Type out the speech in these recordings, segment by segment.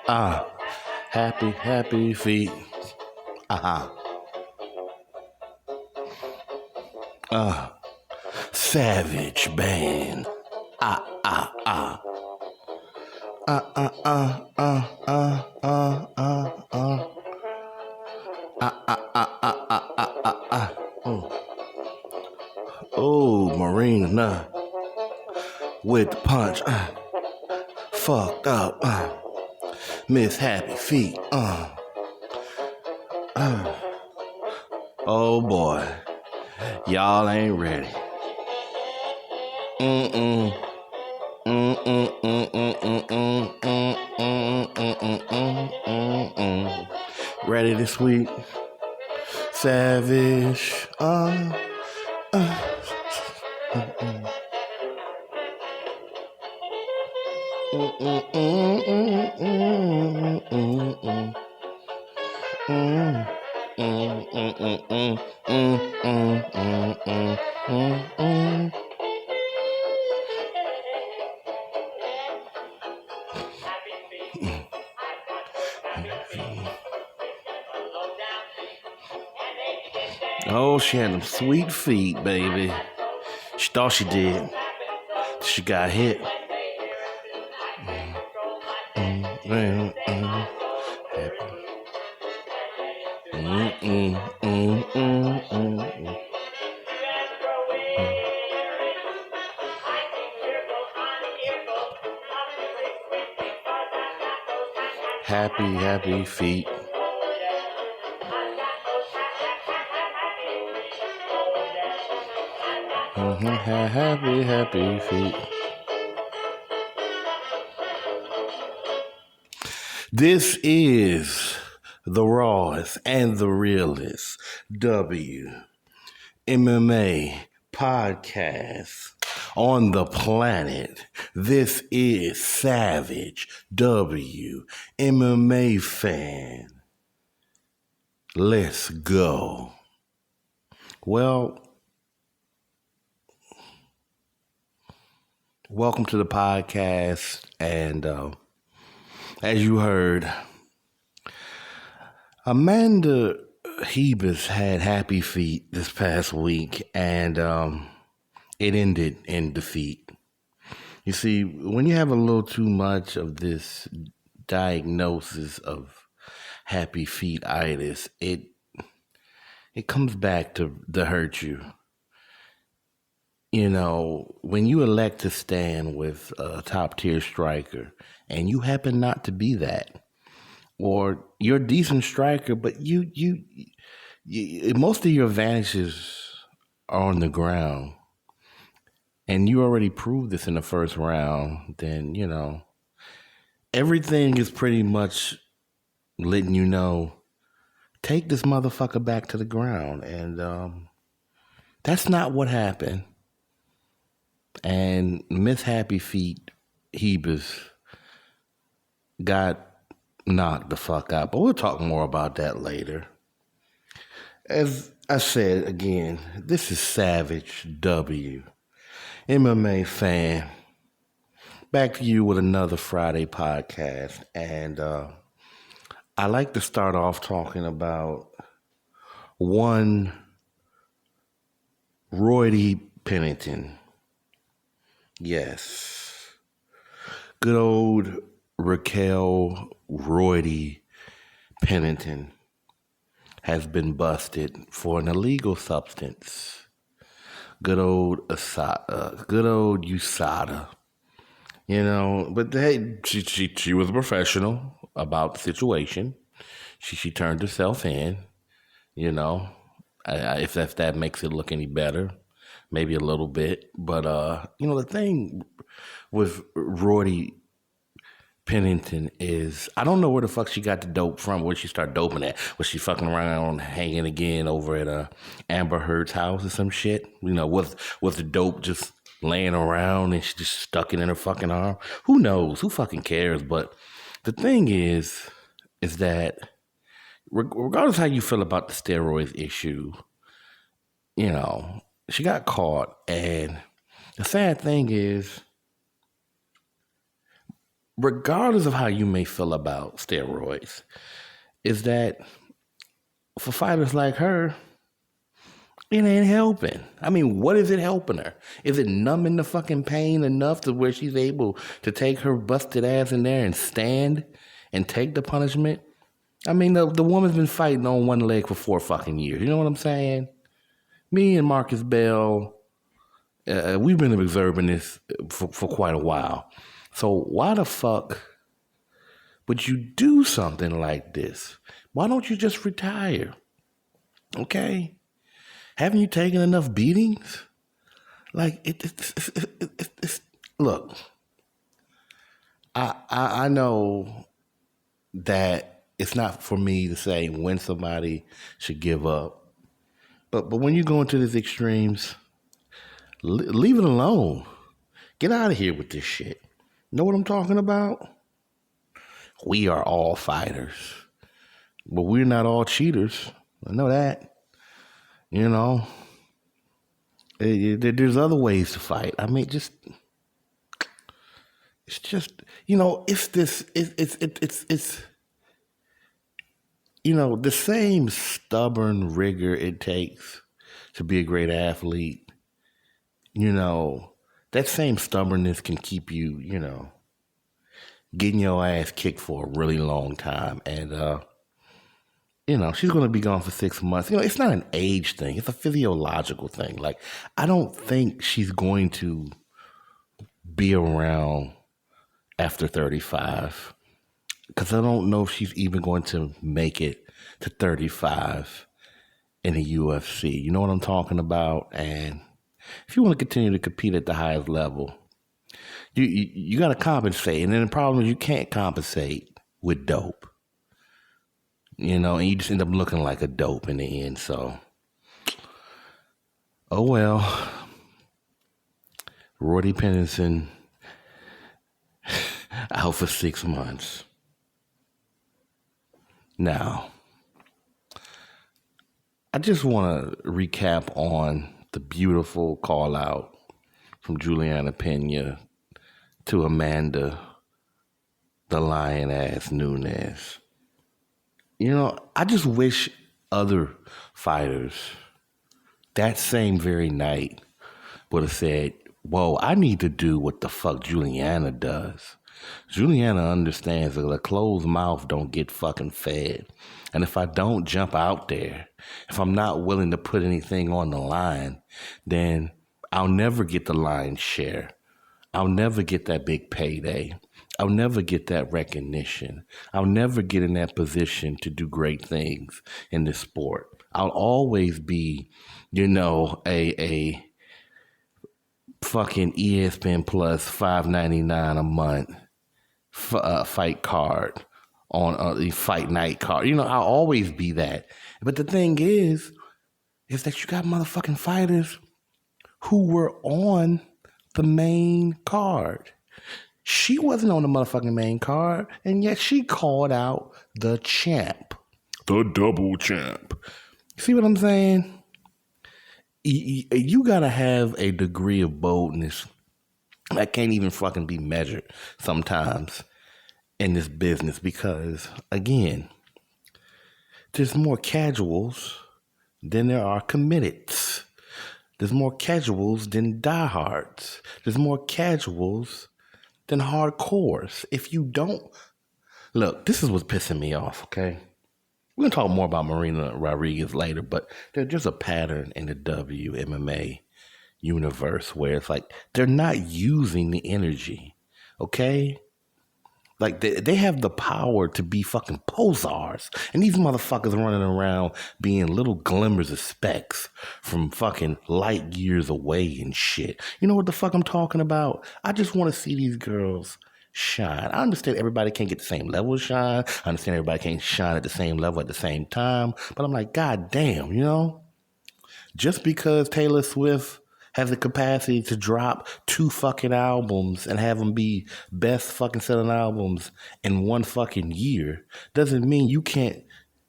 Ah, happy, happy feet. Uh-huh. Savage band. Ah, ah, ah. Ah, ah, ah, ah, ah, ah, ah, ah. Ah, ah, ah, ah, ah, ah, ah, ah. Oh, Marina with the punch. Fucked up. Miss Happy Feet. Oh boy. Y'all ain't ready. Mm-mm. Ready this week? Savage. Oh, she had them sweet feet, baby. She thought she did. She got hit. Happy, happy feet. Happy, happy feet. This is the rawest and the realest WMMA podcast on the planet. This is Savage WMMA fan. Let's go. Well, welcome to the podcast, and as you heard, Amanda Rebias had happy feet this past week, and it ended in defeat. You see, when you have a little too much of this diagnosis of happy feet-itis, it comes back to hurt you. You know, when you elect to stand with a top-tier striker, and you happen not to be that, or you're a decent striker, but you most of your advantages are on the ground, and you already proved this in the first round, then, you know, everything is pretty much letting you know, take this motherfucker back to the ground. And that's not what happened. And Miss Happy Feet Rebias got knocked the fuck out. But we'll talk more about that later. As I said again, this is Savage WMMA fan. Back to you with another Friday podcast. And I like to start off talking about one Roy Pennington. Yes. Good old Raquel Roy Pennington has been busted for an illegal substance. Good old USADA. You know, but hey, she was a professional about the situation. She turned herself in, you know. If that makes it look any better, maybe a little bit. But, you know, the thing with Roy Pennington is, I don't know where the fuck she got the dope from, where she started doping at. Was she fucking around hanging again over at Amber Heard's house or some shit? You know, was the dope just laying around and she just stuck it in her fucking arm? Who knows? Who fucking cares? But the thing is that regardless how you feel about the steroids issue, you know, she got caught. And the sad thing is, regardless of how you may feel about steroids, is that for fighters like her, it ain't helping. I mean, what is it helping her? Is it numbing the fucking pain enough to where she's able to take her busted ass in there and stand and take the punishment? I mean, the woman's been fighting on one leg for 4 fucking years. You know what I'm saying? Me and Marcus Bell, we've been observing this for quite a while. So why the fuck would you do something like this? Why don't you just retire? Okay? Haven't you taken enough beatings? Like, it's look, I know that it's not for me to say when somebody should give up. But when you go into these extremes, leave it alone. Get out of here with this shit. Know what I'm talking about? We are all fighters. But we're not all cheaters. I know that. You know, there's other ways to fight. I mean, it's just, you know, it's you know, the same stubborn rigor it takes to be a great athlete. You know, that same stubbornness can keep you, you know, getting your ass kicked for a really long time. And, you know, she's going to be gone for 6 months. You know, it's not an age thing. It's a physiological thing. Like, I don't think she's going to be around after 35 because I don't know if she's even going to make it to 35 in the UFC. You know what I'm talking about? And if you want to continue to compete at the highest level, you got to compensate. And then the problem is you can't compensate with dope. You know, and you just end up looking like a dope in the end. So, oh well. Roddy Pennington out for 6 months. Now, I just want to recap on the beautiful call out from Juliana Pena to Amanda, the lion ass Nunes. You know, I just wish other fighters that same very night would have said, whoa, I need to do what the fuck Juliana does. Juliana understands that a closed mouth don't get fucking fed. And if I don't jump out there, if I'm not willing to put anything on the line, then I'll never get the lion's share. I'll never get that big payday. I'll never get that recognition. I'll never get in that position to do great things in this sport. I'll always be, you know, a fucking ESPN Plus $5.99 a month fight card on the fight night card. You know, I'll always be that. But the thing is that you got motherfucking fighters who were on the main card. She wasn't on the motherfucking main card, and yet she called out the champ. The double champ. See what I'm saying? You gotta have a degree of boldness that can't even fucking be measured sometimes in this business because, again, there's more casuals than there are committeds. There's more casuals than diehards. There's more casuals than hardcores. If you don't... Look, this is what's pissing me off, okay? We're going to talk more about Marina Rodriguez later, but there's just a pattern in the WMMA universe where it's like they're not using the energy, okay? Like, they have the power to be fucking posars. And these motherfuckers running around being little glimmers of specks from fucking light years away and shit. You know what the fuck I'm talking about? I just want to see these girls shine. I understand everybody can't get the same level of shine. I understand everybody can't shine at the same level at the same time. But I'm like, God damn, you know? Just because Taylor Swift has the capacity to drop 2 fucking albums and have them be best fucking selling albums in 1 fucking year doesn't mean you can't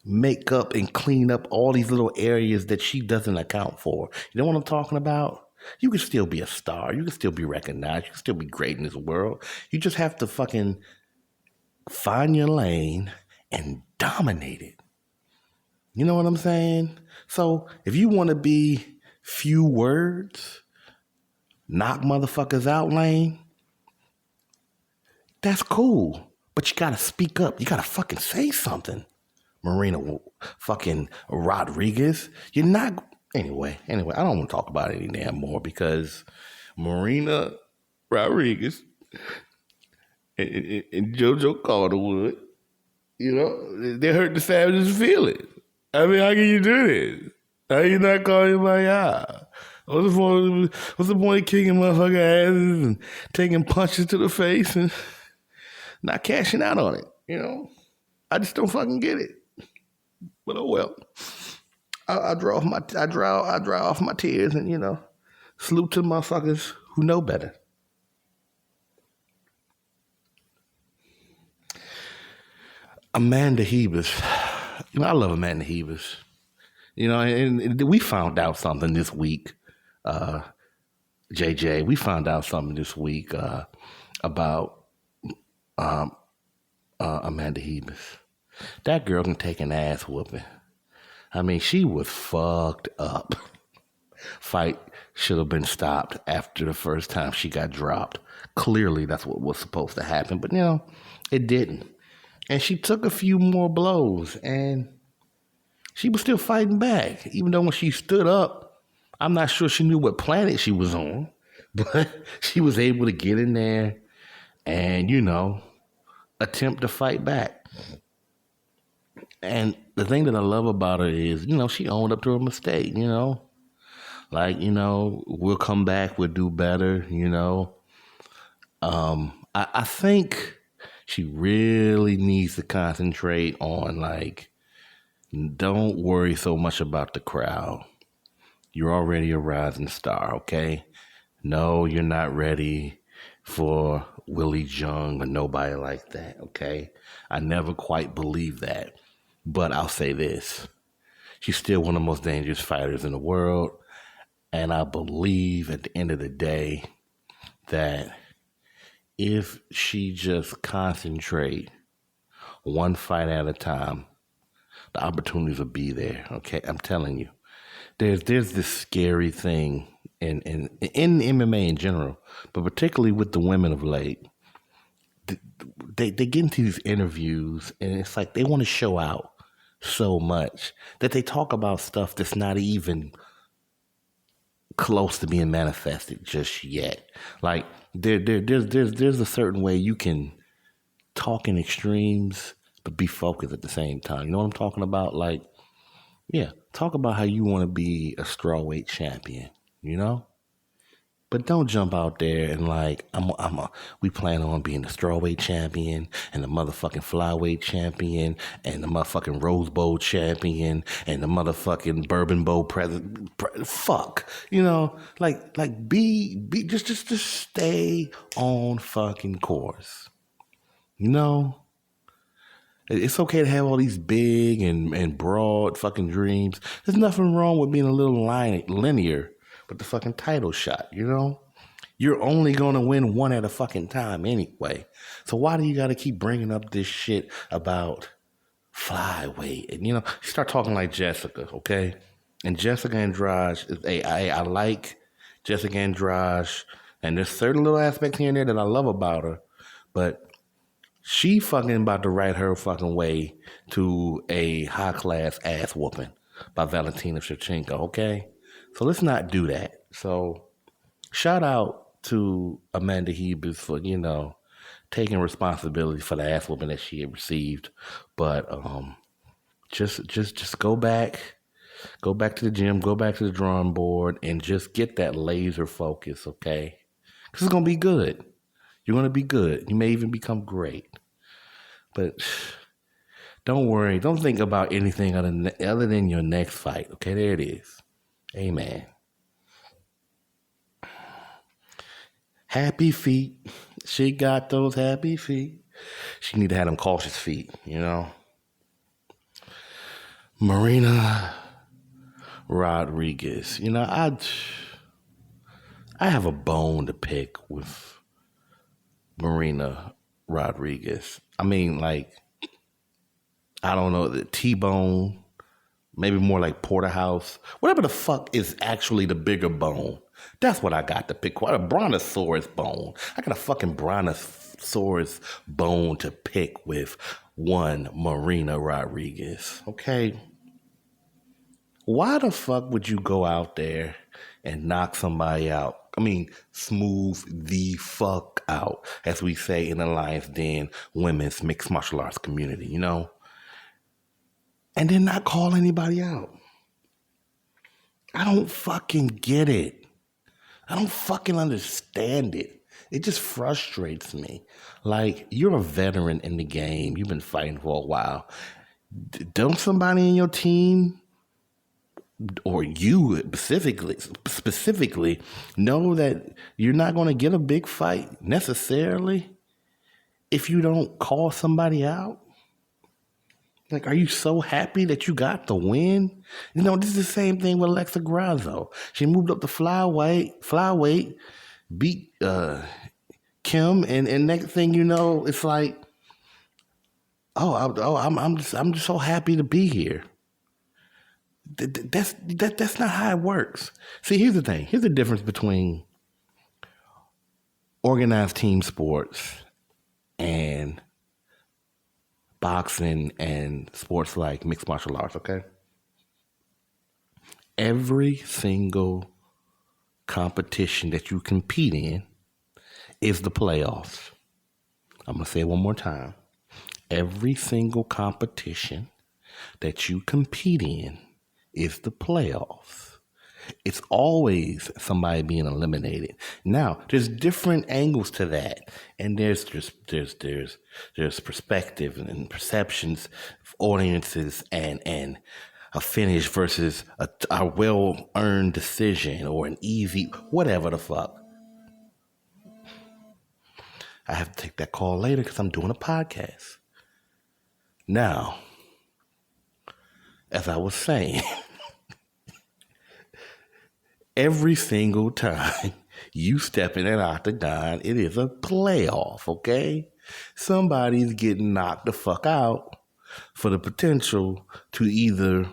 make up and clean up all these little areas that she doesn't account for. You know what I'm talking about? You can still be a star. You can still be recognized. You can still be great in this world. You just have to fucking find your lane and dominate it. You know what I'm saying? So if you want to be few words, knock motherfuckers out lane, that's cool. But you gotta speak up. You gotta fucking say something. Marina fucking Rodriguez. You're not. Anyway, I don't want to talk about it any damn more because Marina Rodriguez and JoJo Calderwood, you know, they hurt the Savage's feelings. I mean, how can you do this? How you not calling my eye? What's the point of kicking motherfucker asses and taking punches to the face and not cashing out on it? You know, I just don't fucking get it. But oh well, I dry off my tears and salute to motherfuckers who know better. Amanda Hebus, I love Amanda Hebus. And we found out something this week. JJ, we found out something this week about Amanda Hebus. That girl can take an ass whooping. I mean, she was fucked up. Fight should have been stopped after the first time she got dropped. Clearly, that's what was supposed to happen, but it didn't. And she took a few more blows, and she was still fighting back. Even though when she stood up, I'm not sure she knew what planet she was on, but she was able to get in there and, attempt to fight back. And the thing that I love about her is, she owned up to her mistake, we'll come back, we'll do better, I think she really needs to concentrate on, don't worry so much about the crowd. You're already a rising star, okay? No, you're not ready for Willie Jung or nobody like that, okay? I never quite believed that. But I'll say this. She's still one of the most dangerous fighters in the world. And I believe at the end of the day that if she just concentrate one fight at a time, the opportunities will be there, okay? I'm telling you. There's this scary thing in MMA in general, but particularly with the women of late. They get into these interviews, and it's like they want to show out so much that they talk about stuff that's not even close to being manifested just yet. Like there's a certain way you can talk in extremes but be focused at the same time. You know what I'm talking about? Like, yeah, talk about how you want to be a strawweight champion, But don't jump out there and we plan on being the strawweight champion and the motherfucking flyweight champion and the motherfucking Rose Bowl champion and the motherfucking Bourbon Bowl president. Fuck, just stay on fucking course. It's okay to have all these big and broad fucking dreams. There's nothing wrong with being a little linear with the fucking title shot, You're only going to win one at a fucking time anyway. So why do you got to keep bringing up this shit about flyweight? And, you start talking like Jessica, okay? And Jessica Andrade, I like Jessica Andrade, and there's certain little aspects here and there that I love about her, but she fucking about to write her fucking way to a high-class ass whooping by Valentina Shevchenko, okay? So let's not do that. So shout out to Amanda Hebus for, taking responsibility for the ass whooping that she had received. But just go back to the gym, go back to the drawing board, and just get that laser focus, okay? Because it's going to be good. You're going to be good. You may even become great. But don't worry. Don't think about anything other than your next fight, okay? There it is. Amen. Happy feet. She got those happy feet. She need to have them cautious feet, Marina Rodriguez. I have a bone to pick with Marina Rodriguez. I mean, like, I don't know, the T-bone, maybe more like porterhouse, whatever the fuck is actually the bigger bone. That's what I got to pick. What a brontosaurus bone. I got a fucking brontosaurus bone to pick with one Marina Rodriguez. Okay? Why the fuck would you go out there and knock somebody out? I mean, smooth the fuck out, as we say in the Lion's Den women's mixed martial arts community, you know? And then not call anybody out. I don't fucking get it. I don't fucking understand it. It just frustrates me. Like, you're a veteran in the game. You've been fighting for a while. Don't somebody in your team, or you specifically, know that you're not going to get a big fight necessarily if you don't call somebody out? Like, are you so happy that you got the win? You know, this is the same thing with Alexa Grasso. She moved up to flyweight, beat Kim, and next thing you know, it's like, I'm just so happy to be here. That's not how it works. See, here's the thing. Here's the difference between organized team sports and boxing and sports like mixed martial arts, okay? Every single competition that you compete in is the playoffs. I'm going to say it one more time. Every single competition that you compete in is the playoffs. It's always somebody being eliminated. Now, there's different angles to that, and there's perspective and perceptions, audiences, and a finish versus a well-earned decision or an easy whatever the fuck. I have to take that call later because I'm doing a podcast. Now, as I was saying. Every single time you step in an octagon, it is a playoff, okay? Somebody's getting knocked the fuck out for the potential to either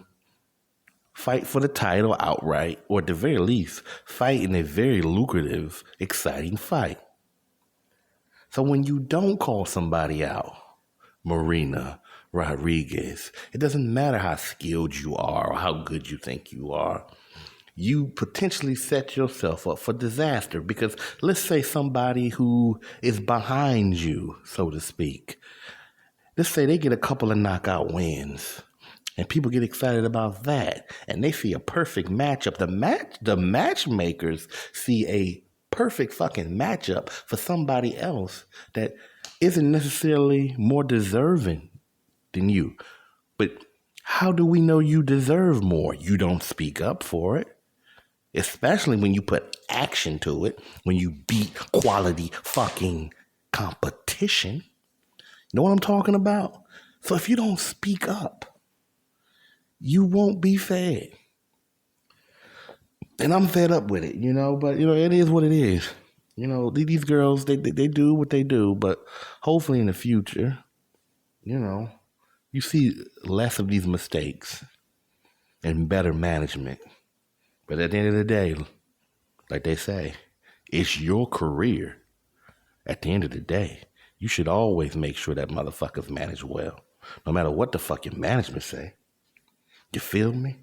fight for the title outright or at the very least fight in a very lucrative, exciting fight. So when you don't call somebody out, Marina Rodriguez, it doesn't matter how skilled you are or how good you think you are. You potentially set yourself up for disaster because let's say somebody who is behind you, so to speak, let's say they get a couple of knockout wins and people get excited about that and they see a perfect matchup. The matchmakers see a perfect fucking matchup for somebody else that isn't necessarily more deserving than you. But how do we know you deserve more? You don't speak up for it. Especially when you put action to it, when you beat quality fucking competition. You know what I'm talking about? So if you don't speak up, you won't be fed. And I'm fed up with it, you know, but, you know, it is what it is. You know, these girls, they do what they do, but hopefully in the future, you know, you see less of these mistakes and better management. But at the end of the day, like they say, it's your career. At the end of the day, you should always make sure that motherfuckers manage well. No matter what the fuck your management say. You feel me?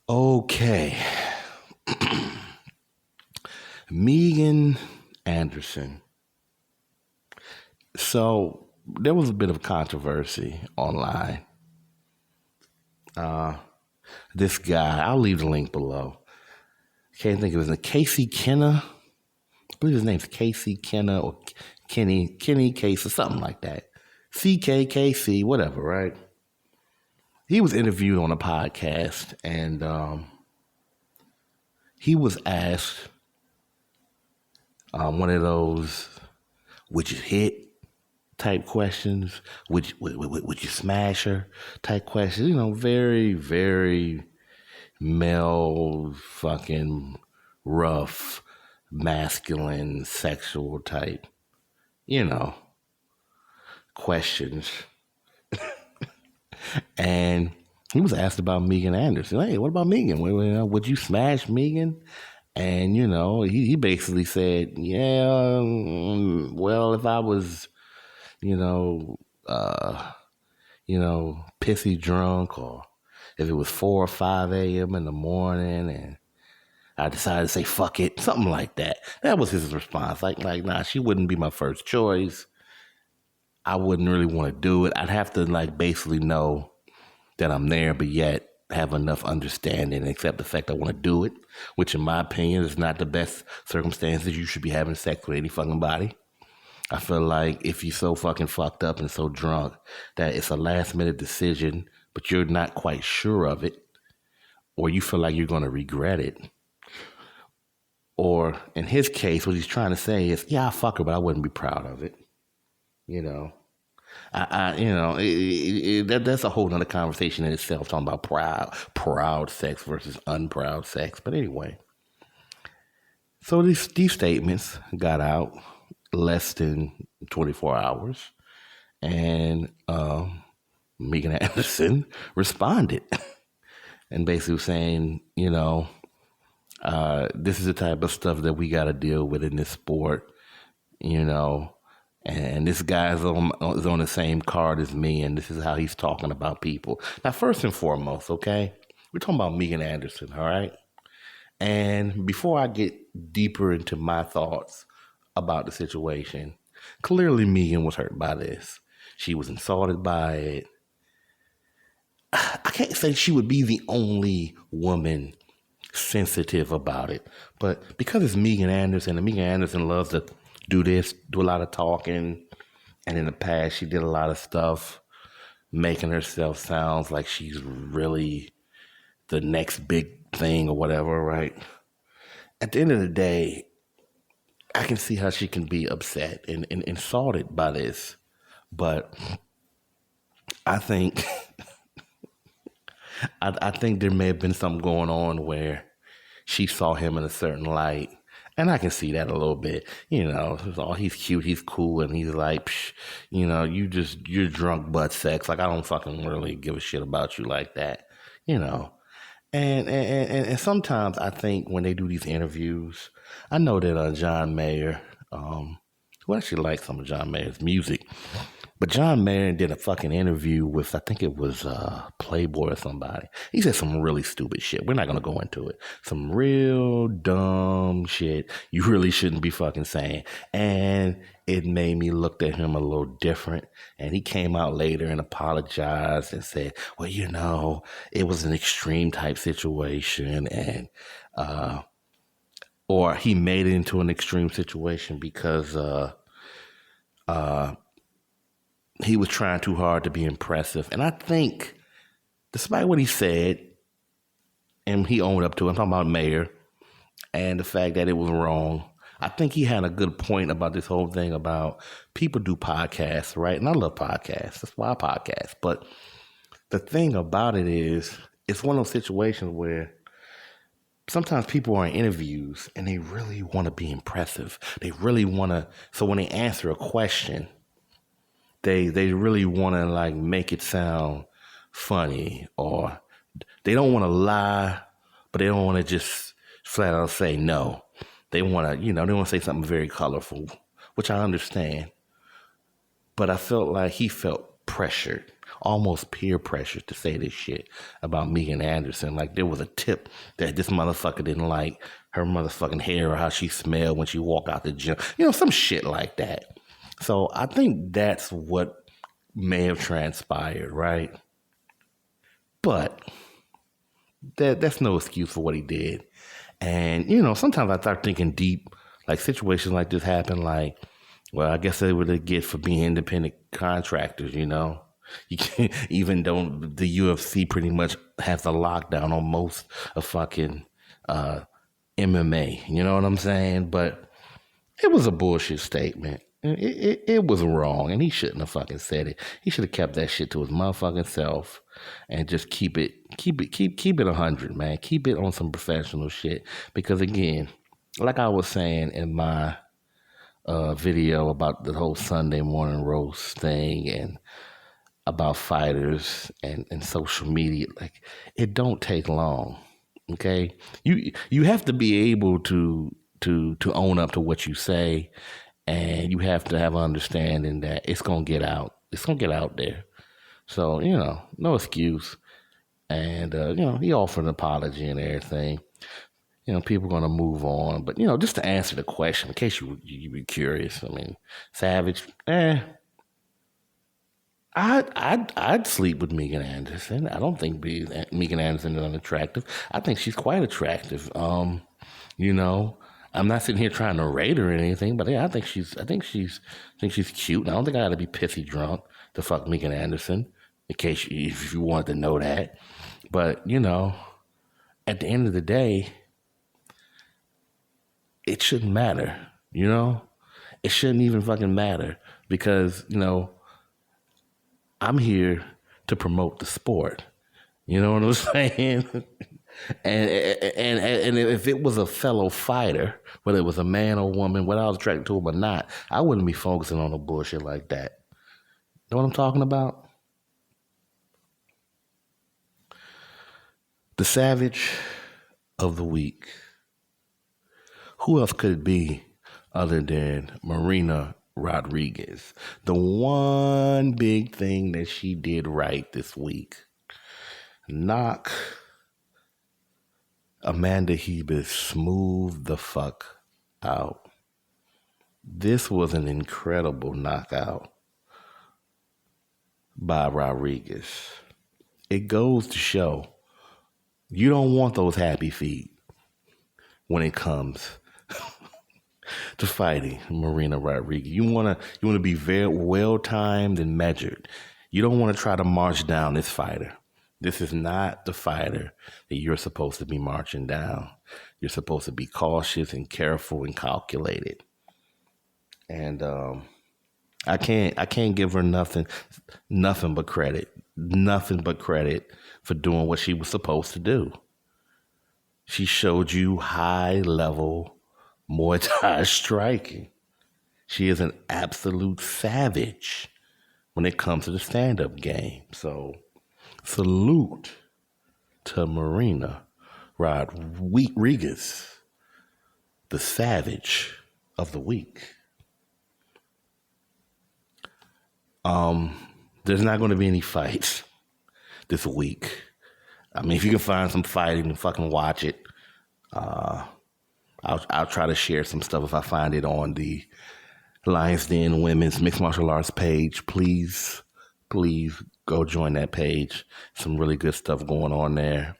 Okay. Megan Anderson. So there was a bit of controversy online. This guy, I'll leave the link below. Can't think of his name. Casey Kenna. I believe his name's Casey Kenna or Kenny Case or something like that. CKKC, whatever, right? He was interviewed on a podcast and he was asked one of those, would you hit type questions? Would you smash her type questions? You know, very, very male fucking rough masculine, sexual type, questions. And he was asked about Megan Anderson. Hey, what about Megan? Would you smash Megan? And, he basically said, yeah, well, if I was, you know, pissy drunk, or if it was 4 or 5 a.m. in the morning and I decided to say fuck it, something like that. That was his response. Like, nah, she wouldn't be my first choice. I wouldn't really want to do it. I'd have to basically know that I'm there, but yet have enough understanding and accept the fact I want to do it, which in my opinion is not the best circumstances you should be having sex with any fucking body. I feel like if you're so fucking fucked up and so drunk that it's a last minute decision, but you're not quite sure of it, or you feel like you're going to regret it. Or in his case, what he's trying to say is, yeah, I'll fuck her, but I wouldn't be proud of it. That's a whole nother conversation in itself, talking about proud sex versus unproud sex. But anyway, so these statements got out less than 24 hours, and Megan Anderson responded and basically was saying, this is the type of stuff that we got to deal with in this sport, and this guy is on the same card as me, and this is how he's talking about people. Now, first and foremost, okay, we're talking about Megan Anderson, all right? And before I get deeper into my thoughts about the situation, clearly Megan was hurt by this. She was insulted by it. I can't say she would be the only woman sensitive about it, but because it's Megan Anderson, and Megan Anderson loves to do a lot of talking, and in the past she did a lot of stuff making herself sound like she's really the next big thing or whatever, right? At the end of the day, I can see how she can be upset and insulted by this, but I think I think there may have been something going on where she saw him in a certain light. And I can see that a little bit, he's cute, he's cool, and he's like, psh, you're drunk butt sex. Like, I don't fucking really give a shit about you like that, And sometimes I think when they do these interviews, I know that John Mayer, who actually likes some of John Mayer's music, but John Mayer did a fucking interview with, I think it was Playboy or somebody. He said some really stupid shit. We're not going to go into it. Some real dumb shit you really shouldn't be fucking saying. And it made me look at him a little different. And he came out later and apologized and said, well, it was an extreme type situation. And, or he made it into an extreme situation because, he was trying too hard to be impressive. And I think, despite what he said, and he owned up to it, I'm talking about Mayer, and the fact that it was wrong, I think he had a good point about this whole thing about people do podcasts, right? And I love podcasts. That's why I podcast. But the thing about it is, it's one of those situations where sometimes people are in interviews and they really want to be impressive. They really want to, so when they answer a question, they really want to make it sound funny, or they don't want to lie, but they don't want to just flat out say no. They want to, they want to say something very colorful, which I understand. But I felt like he felt pressured, almost peer pressure, to say this shit about Megan Anderson. Like there was a tip that this motherfucker didn't like her motherfucking hair or how she smelled when she walked out the gym. Some shit like that. So I think that's what may have transpired, right? But that's no excuse for what he did. And, sometimes I start thinking deep, like situations like this happen, like, well, I guess they would get for being independent contractors, You can't, even though the UFC pretty much has a lockdown on most of fucking MMA, you know what I'm saying? But it was a bullshit statement. It was wrong, and he shouldn't have fucking said it. He should have kept that shit to his motherfucking self and just keep it 100, man. Keep it on some professional shit. Because again, like I was saying in my video about the whole Sunday morning roast thing and about fighters and social media, like it don't take long. Okay, you have to be able to own up to what you say, and you have to have an understanding that it's gonna get out. It's gonna get out there. So no excuse. And he offered an apology and everything. People are gonna move on, but just to answer the question, in case you be curious, I mean, Savage, I'd sleep with Megan Anderson. I don't think Megan Anderson is unattractive. I think she's quite attractive. I'm not sitting here trying to rate her or anything, but yeah, I think she's cute. And I don't think I got to be pissy drunk to fuck Megan Anderson. In case if you wanted to know that, but at the end of the day, it shouldn't matter. It shouldn't even fucking matter because I'm here to promote the sport. You know what I'm saying? and if it was a fellow fighter, whether it was a man or woman, whether I was attracted to him or not, I wouldn't be focusing on a bullshit like that. You know what I'm talking about? The Savage of the Week. Who else could it be other than Marina Rodriguez? The one big thing that she did right this week, knock Amanda Hebus smooth the fuck out. This was an incredible knockout by Rodriguez. It goes to show you don't want those happy feet when it comes to fighting Marina Rodriguez. You want to be very well timed and measured. You don't want to try to march down this fighter. This is not the fighter that you're supposed to be marching down. You're supposed to be cautious and careful and calculated. And I can't give her nothing but credit. Nothing but credit for doing what she was supposed to do. She showed you high level Muay Thai striking. She is an absolute savage when it comes to the stand-up game. So salute to Marina Rodriguez, the Savage of the Week. There's not going to be any fights this week. I mean, if you can find some fighting and fucking watch it, I'll try to share some stuff if I find it on the Lions Den Women's Mixed Martial Arts page. Please go join that page. Some really good stuff going on there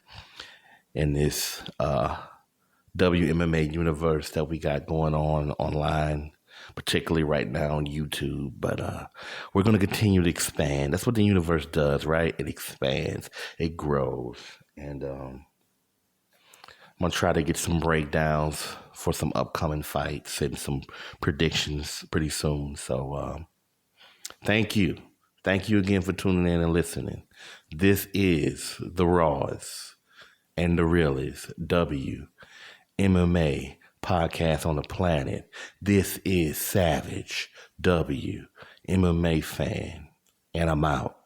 in this WMMA universe that we got going on online, particularly right now on YouTube. But we're going to continue to expand. That's what the universe does, right? It expands, it grows. And I'm going to try to get some breakdowns for some upcoming fights and some predictions pretty soon. So thank you. Thank you again for tuning in and listening. This is the Rawest and the Realest WMMA podcast on the planet. This is Savage WMMAFan, and I'm out.